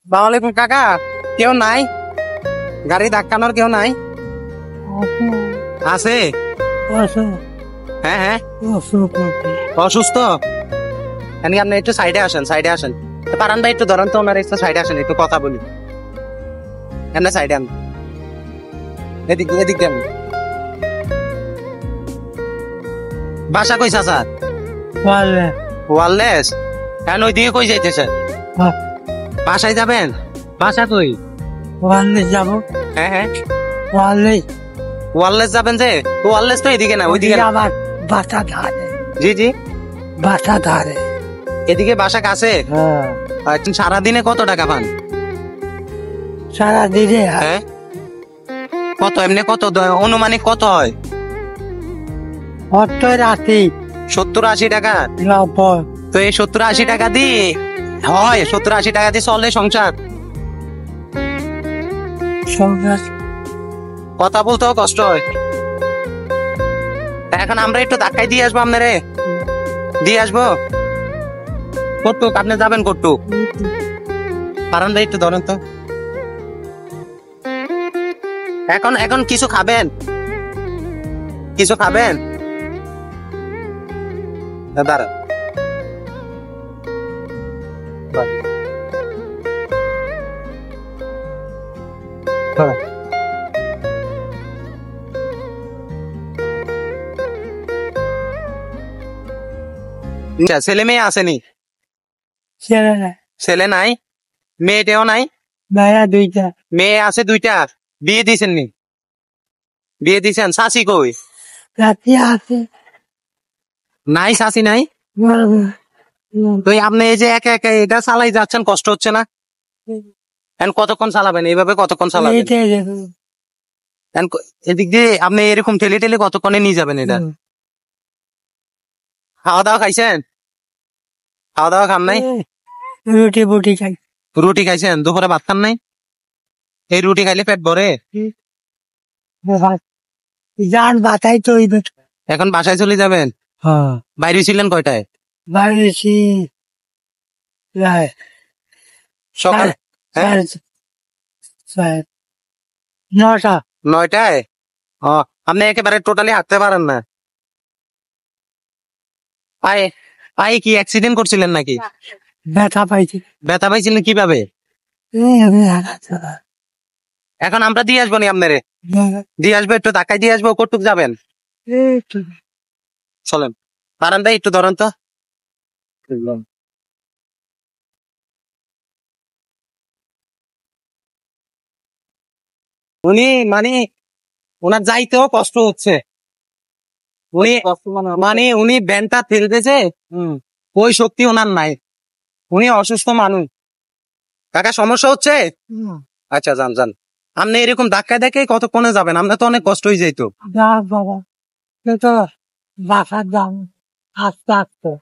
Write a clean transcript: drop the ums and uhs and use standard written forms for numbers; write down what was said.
সালামালাইকুম কাকা, কেউ নাই? গাড়ি ধাক্কানোর কেউ নাই? আছে? হ্যাঁ হ্যাঁ, অসুস্থ। এমনি আপনি একটু সাইডে আসেন, সাইডে আসেন। পারান ভাই একটু ধরেন তো, ওনার একটু সাইডে আসেন, একটু কথা বলি। এমনি সাইডে আন, এদিক এদিক দেন। বাসা কই চাচা? ওয়ারলেস। হ্যাঁ, ওইদিকে কই যাইতেছেন? বাসায় যাবেন? বাসা কই? যাবো। হ্যাঁ হ্যাঁ, ওয়ারলেস যাবেন যে? ওয়ারলেস তো এদিকে না, ওইদিকে। আমার বাসা ধারে। জি জি, বাসা ধারে। এদিকে বাসা কাছে। সারাদিনে কত টাকা পান? সারাদিনে হ্যাঁ, কত এমনি কত অনুমানিক কত হয়? রাতে 70-80 টাকা। 90। তো এই 70-80 টাকা দিয়ে হয়, 70-80 টাকা দিয়ে চলে সংসার? কথা বলতেও কষ্ট হয়। এখন আমরা একটু ধাক্কায় দিয়ে আসবো আপনারে, দিয়ে আসবো। কটুক আপনি যাবেন, কটুক পারান ভাই একটু ধরেন তো। এখন এখন কিছু খাবেন? কিছু খাবেন? দাঁড়ান। ছেলে মেয়ে আসেনি? ছেলে নাই, মেয়েটাও নাই? দুইটা মেয়ে আছে দুইটা। বিয়ে দিয়েছেন নি? বিয়ে দিয়েছেন। শাশি কই? রাতে আছে। নাই, শাশি নাই। তো আপনি এই যে একা একা এটা চালাই যাচ্ছেন, কষ্ট হচ্ছে না? কতক্ষণ চালাবেন এইভাবে? কতক্ষণ চালাবেন? এদিক দিয়ে আপনি এরকম ঠেলে ঠেলে কতক্ষণে নিয়ে যাবেন এটা? খাওয়া দাওয়া খাইছেন? খাওয়া দাওয়া খান নাই? রুটি বুটি খাই। রুটি খাইছেন? দুপুরে ভাত খান নাই? এই রুটি খাইলে পেট ভরে? যান বাতাই তো এখন বাসায় চলে যাবেন? বাইরে ছিলেন কয়টায়? বাইরে সকাল 9টা। 9টায়? আপনি একেবারে টোটালি হাঁটতে পারেন না? পায়ে পায়ে কি অ্যাক্সিডেন্ট করছিলেন নাকি? ব্যথা পাইছি। ব্যথা পাইছিলেন কিভাবে? এখন আমরা দিয়ে আসবো নি আপনারে? দিয়ে আসবো, একটু ধাক্কায় দিয়ে আসবো। কটুক যাবেন? চলেন। পারান ভাই একটু ধরেন তো। উনি মানে ওনার যাইতেও কষ্ট হচ্ছে। উনি মানে উনি ব্যানটা ফেলতেছে, ওই শক্তি ওনার নাই। উনি অসুস্থ মানুষ। কাকা সমস্যা হচ্ছে? আচ্ছা, যান যান। আপনি এরকম ধাক্কা দেখে কতক্ষণে যাবেন? আপনার তো অনেক কষ্ট হয়ে যাইতো। বাবা তো বাসার দাম আস্তে আস্তে